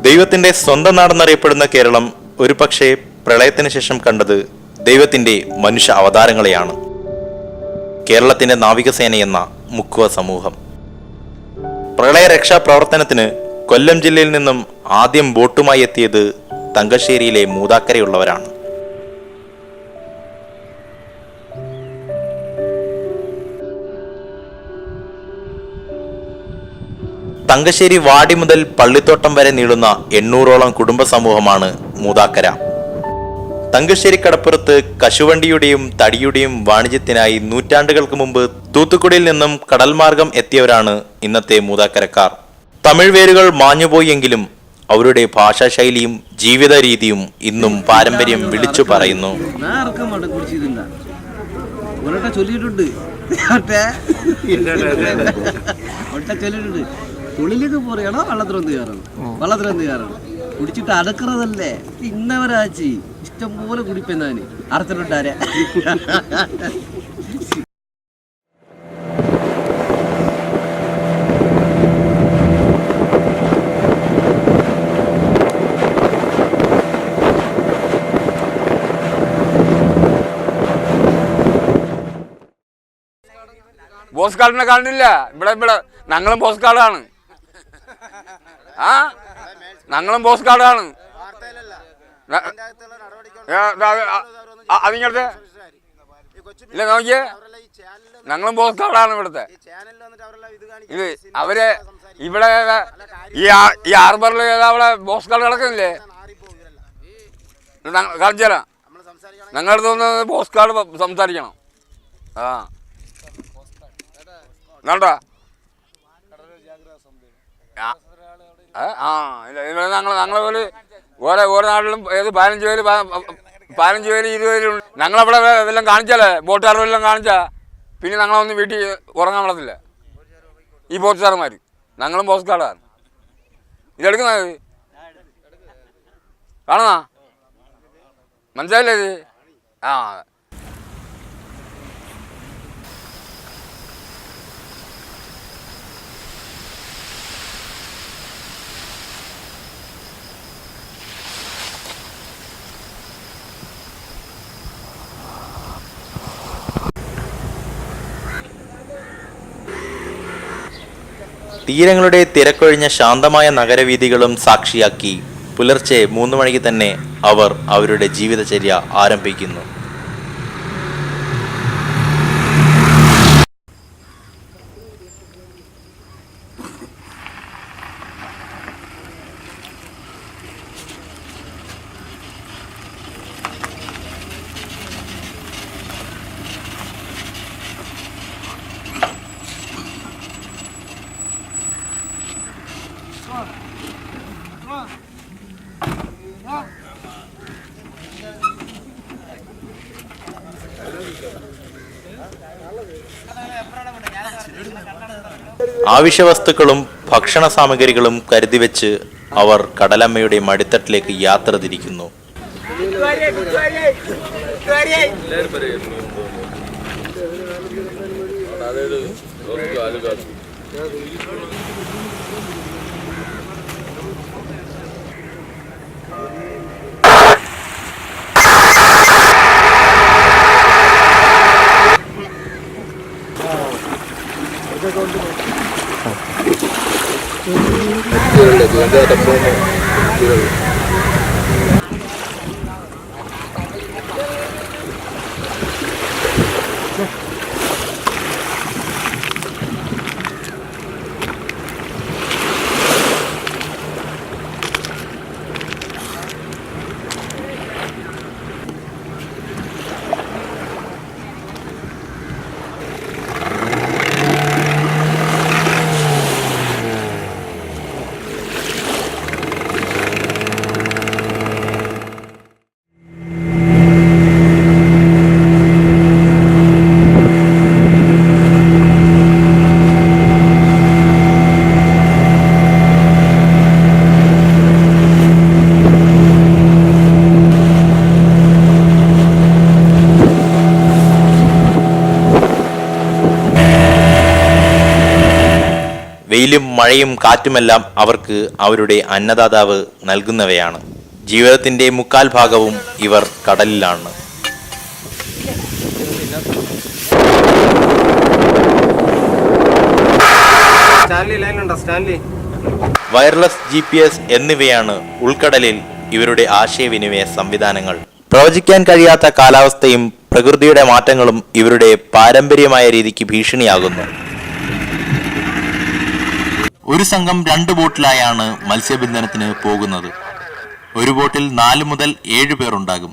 ദൈവത്തിന്റെ സ്വന്തം നാടെന്നറിയപ്പെടുന്ന കേരളം ഒരുപക്ഷെ പ്രളയത്തിന് ശേഷം കണ്ടത് ദൈവത്തിന്റെ മനുഷ്യ അവതാരങ്ങളെയാണ്. കേരളത്തിന്റെ നാവികസേനയെന്ന മുക്കുവ സമൂഹം. പ്രളയ രക്ഷാ പ്രവർത്തനത്തിന് കൊല്ലം ജില്ലയിൽ നിന്നും ആദ്യം ബോട്ടുമായി എത്തിയത് തങ്കശ്ശേരിയിലെ മൂതാക്കരയുള്ളവരാണ്. തങ്കശ്ശേരി വാടി മുതൽ പള്ളിത്തോട്ടം വരെ നീളുന്ന 800ഓളം കുടുംബ സമൂഹമാണ് മൂതാക്കര. തങ്കശ്ശേരി കടപ്പുറത്ത് കശുവണ്ടിയുടെയും തടിയുടെയും വാണിജ്യത്തിനായി നൂറ്റാണ്ടുകൾക്ക് മുമ്പ് തൂത്തുക്കുടിയിൽ നിന്നും കടൽമാർഗം എത്തിയവരാണ് ഇന്നത്തെ മൂതാക്കരക്കാർ. തമിഴ് വേരുകൾ മാഞ്ഞുപോയെങ്കിലും അവരുടെ ഭാഷാശൈലിയും ജീവിത രീതിയും ഇന്നും പാരമ്പര്യം വിളിച്ചു പറയുന്നു. തൊഴിലേക്ക് പോറിയാണോ വെള്ളത്തിലൊന്ന് കയറണം, വെള്ളത്തിലൊന്ന് കയറണം, കുടിച്ചിട്ട് അടക്കറതല്ലേ ഇന്നവരാച്ചി ഇഷ്ടം പോലെ കുടിപ്പെന്നാന് അറച്ചിട്ടാരെ. പോസ്റ്റ് കാർഡിനെ കാണില്ല. ഇവിടെ ഞങ്ങളും പോസ്റ്റ് കാർഡാണ്. ഞങ്ങളും പോസ്റ്റ് കാർഡാണ്. അതിങ്ങനത്തെ ഇല്ല നോക്കിയേ, ഞങ്ങളും പോസ്റ്റ് കാർഡാണ് ഇവിടുത്തെ. ഇത് അവര് ഇവിടെ ഈ ഹാർബറിൽ അവിടെ പോസ്റ്റ് കാർഡ് കിടക്കുന്നില്ലേ, കാണിച്ചാലാ ഞങ്ങളുടെ അടുത്ത് പോസ്റ്റ് കാർഡ് സംസാരിക്കണം. വേണ്ട ഞങ്ങളെ പോലെ ഓരോ നാട്ടിലും ഏത് 15 പേര് 20 പേരുണ്ട്. ഞങ്ങളവിടെ എല്ലാം കാണിച്ചാലേ ബോട്ടുകാരെല്ലാം കാണിച്ചാൽ പിന്നെ ഞങ്ങളൊന്നും വീട്ടിൽ ഉറങ്ങാൻ പറ്റത്തില്ല. ഈ പോസ്റ്റ് ഞങ്ങളും പോസ്റ്റ് കാർഡാണ് ഇതെടുക്കുന്നത്. കാണുന്ന മനസ്സിലായില്ലേ ഇത്? തീരങ്ങളുടെ തിരക്കൊഴിഞ്ഞ ശാന്തമായ നഗരവീഥികളും സാക്ഷിയാക്കി പുലർച്ചെ 3 മണിക്ക് തന്നെ അവർ അവരുടെ ജീവിതചര്യ ആരംഭിക്കുന്നു. ആവശ്യവസ്തുക്കളും ഭക്ഷണ സാമഗ്രികളും കരുതിവെച്ച് അവർ കടലമ്മയുടെ മടിത്തട്ടിലേക്ക് യാത്ര തിരിക്കുന്നു. വെയിലും മഴയും കാറ്റുമെല്ലാം അവർക്ക് അവരുടെ അന്നദാതാവ് നൽകുന്നവയാണ്. ജീവിതത്തിന്റെ 3/4 ഭാഗവും ഇവർ കടലിലാണ്. വയർലെസ് GPS എന്നിവയാണ് ഉൾക്കടലിൽ ഇവരുടെ ആശയവിനിമയ സംവിധാനങ്ങൾ. പ്രവചിക്കാൻ കഴിയാത്ത കാലാവസ്ഥയും പ്രകൃതിയുടെ മാറ്റങ്ങളും ഇവരുടെ പാരമ്പര്യമായ രീതിക്ക് ഭീഷണിയാകുന്നു. ഒരു സംഘം 2 ബോട്ടിലായാണ് മത്സ്യബന്ധനത്തിന് പോകുന്നത്. ഒരു ബോട്ടിൽ 4 മുതൽ 7 പേർ ഉണ്ടാകും.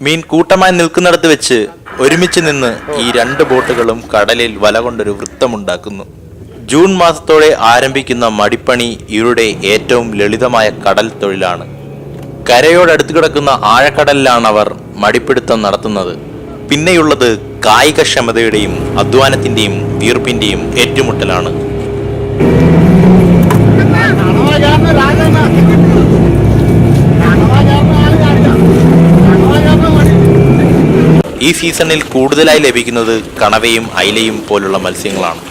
മീൻ കൂട്ടമായി നിൽക്കുന്നിടത്ത് വെച്ച് ഒരുമിച്ച് നിന്ന് ഈ 2 ബോട്ടുകളും കടലിൽ വല കൊണ്ടൊരു വൃത്തമുണ്ടാക്കുന്നു. ജൂൺ മാസത്തോടെ ആരംഭിക്കുന്ന മടിപ്പണി ഇവരുടെ ഏറ്റവും ലളിതമായ കടൽ തൊഴിലാണ്. കരയോടടുത്ത് കിടക്കുന്ന ആഴക്കടലിലാണ് അവർ മടിപ്പിടുത്തം നടത്തുന്നത്. പിന്നെയുള്ളത് കായികക്ഷമതയുടെയും അധ്വാനത്തിന്റെയും വീർപ്പിന്റെയും ഏറ്റുമുട്ടലാണ്. ഈ സീസണിൽ കൂടുതലായി ലഭിക്കുന്നത് കണവയും അയിലയും പോലുള്ള മത്സ്യങ്ങളാണ്.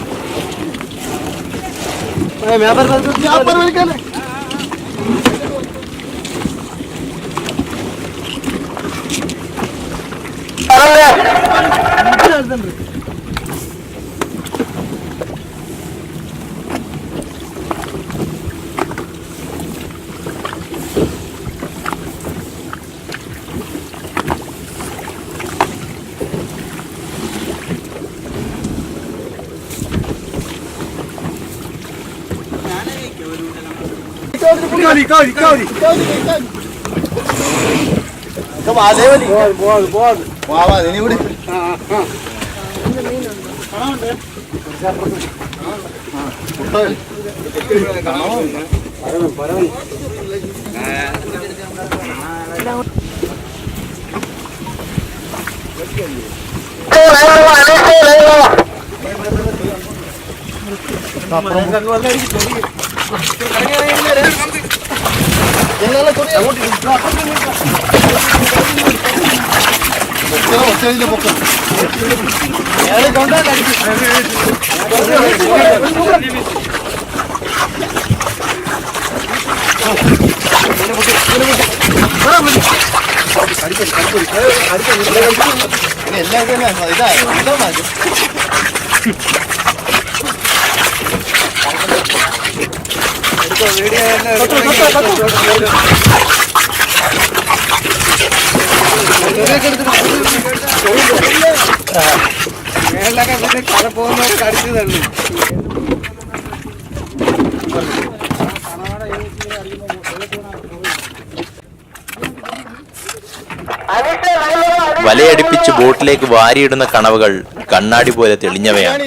വലയടിപ്പിച്ച് ബോട്ടിലേക്ക് വാരിയിടുന്ന കണവകൾ കണ്ണാടി പോലെ തെളിഞ്ഞവയാണ്.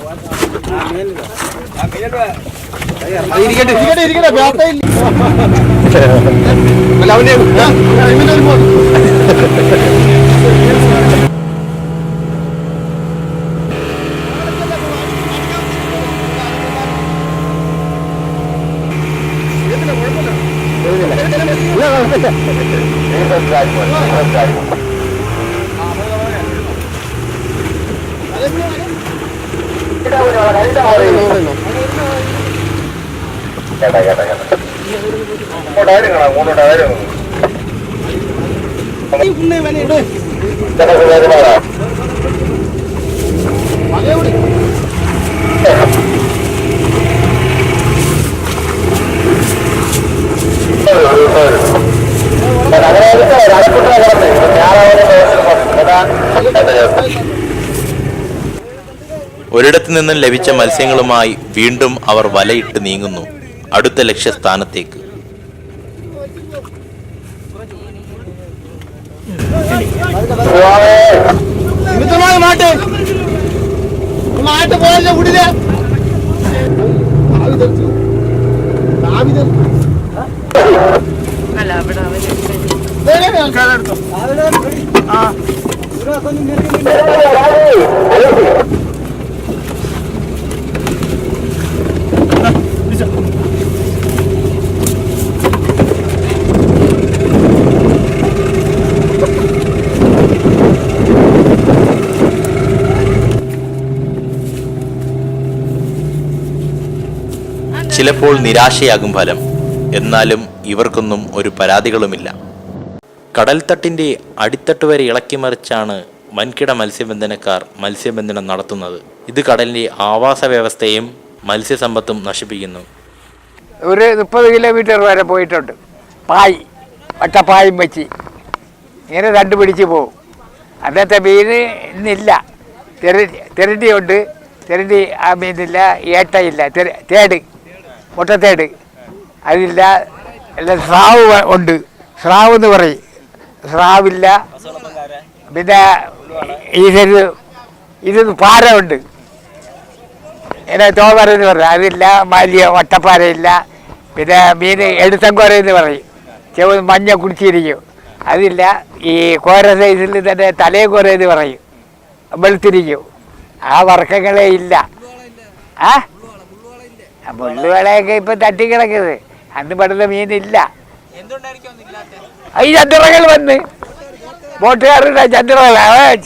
ഒരിടത്തു നിന്നും ലഭിച്ച മത്സ്യങ്ങളുമായി വീണ്ടും അവർ വലയിട്ട് നീങ്ങുന്നു അടുത്ത ലക്ഷ്യസ്ഥാനത്തേക്ക്. ചിലപ്പോൾ നിരാശയാകും ഫലം. എന്നാലും ഇവർക്കൊന്നും ഒരു പരാതികളുമില്ല. കടൽത്തട്ടിൻ്റെ അടിത്തട്ട് വരെ ഇളക്കിമറിച്ചാണ് വൻകിട മത്സ്യബന്ധനക്കാർ മത്സ്യബന്ധനം നടത്തുന്നത്. ഇത് കടലിൻ്റെ ആവാസ വ്യവസ്ഥയും മത്സ്യസമ്പത്തും നശിപ്പിക്കുന്നു. ഒരു 30 കിലോമീറ്റർ വരെ പോയിട്ടുണ്ട്. പായ് ഒറ്റപ്പായും വെച്ച് ഇങ്ങനെ രണ്ട് പിടിച്ച് പോകും. അന്നത്തെ മീൻ ഇന്നില്ല. തെരണ്ടിയുണ്ട്, തെരണ്ടി ആ മീനില്ല, ഏട്ടയില്ല, തേട് മുട്ടത്തേട് അതില്ല. അല്ല സ്രാവ് ഉണ്ട്, സ്രാവ് എന്ന് പറയും, സ്രാവില്ല. പിന്നെ ഇത് പാര ഉണ്ട്, ഇങ്ങനെ തോമരെന്ന് പറയും, അതില്ല. വലിയ ഒട്ടപ്പാരയില്ല. പിന്നെ മീൻ എടുത്തങ്കോര എന്ന് പറയും, മഞ്ഞ കുടിച്ചിരിക്കും, അതില്ല. ഈ കോര സൈസിൽ തന്നെ തലയും എന്ന് പറയും, വെളുത്തിരിക്കും. ആ വർക്കങ്ങളെ ഇല്ല. ആ മുള്ളുവേളയൊക്കെ ഇപ്പം തട്ടിക്കിടക്കുന്നത്. അന്ന് പെടുന്ന മീനില്ല. ഈ ചന്ദ്രകൾ വന്ന് ബോട്ടുകാരുടെ ചന്ദ്രകൾ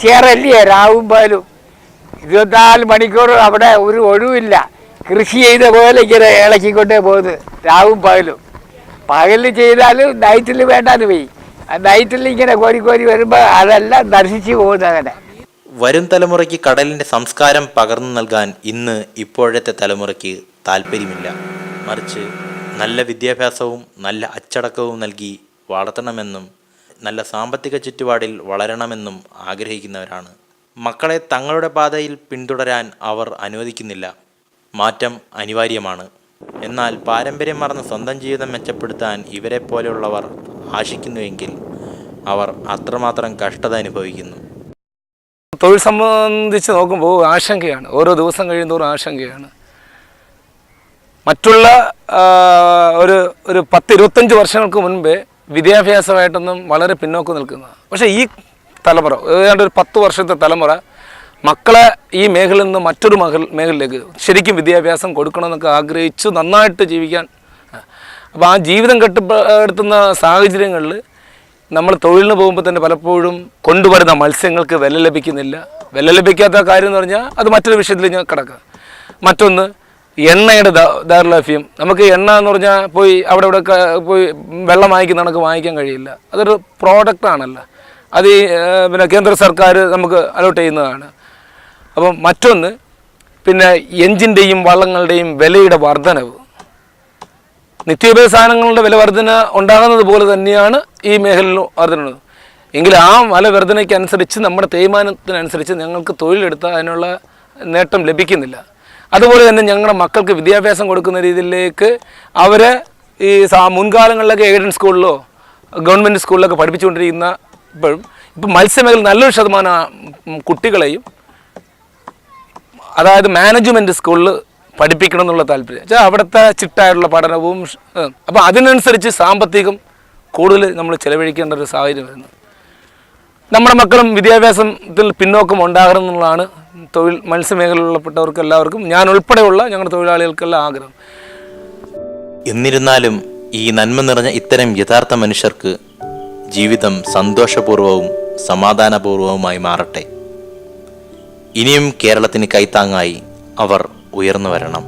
ചേറല്ലേ രാവും പാലും 24 മണിക്കൂർ അവിടെ ഒരു ഒഴിവില്ല. കൃഷി ചെയ്ത പോലെ ഇങ്ങനെ ഇളക്കിക്കൊണ്ടേ പോകുന്നത് രാവും പകലും. പകലിൽ ചെയ്താലും നൈറ്റിൽ വേണ്ടാന്ന് പോയി. ആ നൈറ്റിൽ ഇങ്ങനെ കോരി വരുമ്പോൾ അതെല്ലാം നശിച്ചു പോകുന്നത്. അങ്ങനെ വരും തലമുറയ്ക്ക് കടലിൻ്റെ സംസ്കാരം പകർന്നു നൽകാൻ ഇന്ന് ഇപ്പോഴത്തെ തലമുറയ്ക്ക് താല്പര്യമില്ല. മറിച്ച് നല്ല വിദ്യാഭ്യാസവും നല്ല അച്ചടക്കവും നൽകി വളർത്തണമെന്നും നല്ല സാമ്പത്തിക ചുറ്റുപാടിൽ വളരണമെന്നും ആഗ്രഹിക്കുന്നവരാണ്. മക്കളെ തങ്ങളുടെ പാതയിൽ പിന്തുടരാൻ അവർ അനുവദിക്കുന്നില്ല. മാറ്റം അനിവാര്യമാണ്. എന്നാൽ പാരമ്പര്യം മറന്ന് സ്വന്തം ജീവിതം മെച്ചപ്പെടുത്താൻ ഇവരെ പോലെയുള്ളവർ ആശിക്കുന്നുവെങ്കിൽ അവർ അത്രമാത്രം കഷ്ടത അനുഭവിക്കുന്നു. തൊഴിൽ സംബന്ധിച്ച് നോക്കുമ്പോൾ ആശങ്കയാണ്. ഓരോ ദിവസം കഴിയുന്നതോറും ആശങ്കയാണ്. മറ്റുള്ള ഒരു 10-25 വർഷങ്ങൾക്ക് മുൻപേ വിദ്യാഭ്യാസമായിട്ടൊന്നും വളരെ പിന്നോക്കം നിൽക്കുന്നതാണ്. പക്ഷേ ഈ തലമുറ, ഏതാണ്ട് ഒരു 10 വർഷത്തെ തലമുറ മക്കളെ ഈ മേഖലയിൽ നിന്ന് മറ്റൊരു മേഖലയിലേക്ക് ശരിക്കും വിദ്യാഭ്യാസം കൊടുക്കണമെന്നൊക്കെ ആഗ്രഹിച്ചു നന്നായിട്ട് ജീവിക്കാൻ. അപ്പോൾ ആ ജീവിതം കെട്ടിപ്പടുത്തുന്ന സാഹചര്യങ്ങളിൽ നമ്മൾ തൊഴിലിന് പോകുമ്പോൾ തന്നെ പലപ്പോഴും കൊണ്ടുവരുന്ന മത്സ്യങ്ങൾക്ക് വില ലഭിക്കുന്നില്ല. വില ലഭിക്കാത്ത കാര്യം എന്ന് പറഞ്ഞാൽ അത് മറ്റൊരു വിഷയത്തിൽ ഞാൻ കിടക്കുക. മറ്റൊന്ന് എണ്ണയുടെ ദൗർലഭ്യം. നമുക്ക് എണ്ണ എന്ന് പറഞ്ഞാൽ പോയി അവിടെ പോയി വെള്ളം വാങ്ങിക്കുന്ന കണക്ക് വാങ്ങിക്കാൻ കഴിയില്ല. അതൊരു പ്രോഡക്റ്റാണല്ലോ. അത് പിന്നെ കേന്ദ്ര സർക്കാർ നമുക്ക് അലോട്ട് ചെയ്യുന്നതാണ്. അപ്പം മറ്റൊന്ന് പിന്നെ എഞ്ചിൻ്റെയും വള്ളങ്ങളുടെയും വിലയുടെ വർധനവ്. നിത്യോപയോഗ സാധനങ്ങളുടെ വില വർധന ഉണ്ടാകുന്നത് പോലെ തന്നെയാണ് ഈ മേഖലയിൽ വർധന. എങ്കിൽ ആ വില വർധനയ്ക്കനുസരിച്ച് നമ്മുടെ തേയ്മാനത്തിനനുസരിച്ച് ഞങ്ങൾക്ക് തൊഴിലെടുത്താൽ അതിനുള്ള നേട്ടം ലഭിക്കുന്നില്ല. അതുപോലെ തന്നെ ഞങ്ങളുടെ മക്കൾക്ക് വിദ്യാഭ്യാസം കൊടുക്കുന്ന രീതിയിലേക്ക് അവരെ ഈ മുൻകാലങ്ങളിലൊക്കെ എയ്ഡഡ് സ്കൂളിലോ ഗവൺമെൻറ് സ്കൂളിലൊക്കെ പഠിപ്പിച്ചുകൊണ്ടിരിക്കുന്ന ഇപ്പം മത്സ്യമേഖല നല്ലൊരു ശതമാനം കുട്ടികളെയും അതായത് മാനേജ്മെൻറ്റ് സ്കൂളിൽ പഠിപ്പിക്കണം എന്നുള്ള താല്പര്യം വെച്ചാൽ അവിടുത്തെ ചിട്ടായിട്ടുള്ള പഠനവും. അപ്പോൾ അതിനനുസരിച്ച് സാമ്പത്തികം കൂടുതൽ നമ്മൾ ചിലവഴിക്കേണ്ട ഒരു സാഹചര്യം വരുന്നത്. നമ്മുടെ മക്കളും വിദ്യാഭ്യാസത്തിൽ പിന്നോക്കം ഉണ്ടാകണം എന്നുള്ളതാണ് തൊഴിൽ മത്സ്യമേഖലയിൽപ്പെട്ടവർക്ക് എല്ലാവർക്കും, ഞാൻ ഉൾപ്പെടെയുള്ള ഞങ്ങളുടെ തൊഴിലാളികൾക്കെല്ലാം ആഗ്രഹം. എന്നിരുന്നാലും ഈ നന്മ നിറഞ്ഞ ഇത്തരം യഥാർത്ഥ മനുഷ്യർക്ക് ജീവിതം സന്തോഷപൂർവവും സമാധാനപൂർവവുമായി മാറട്ടെ. ഇനിയും കേരളത്തിന് കൈത്താങ്ങായി അവർ ഉയർന്നു വരണം.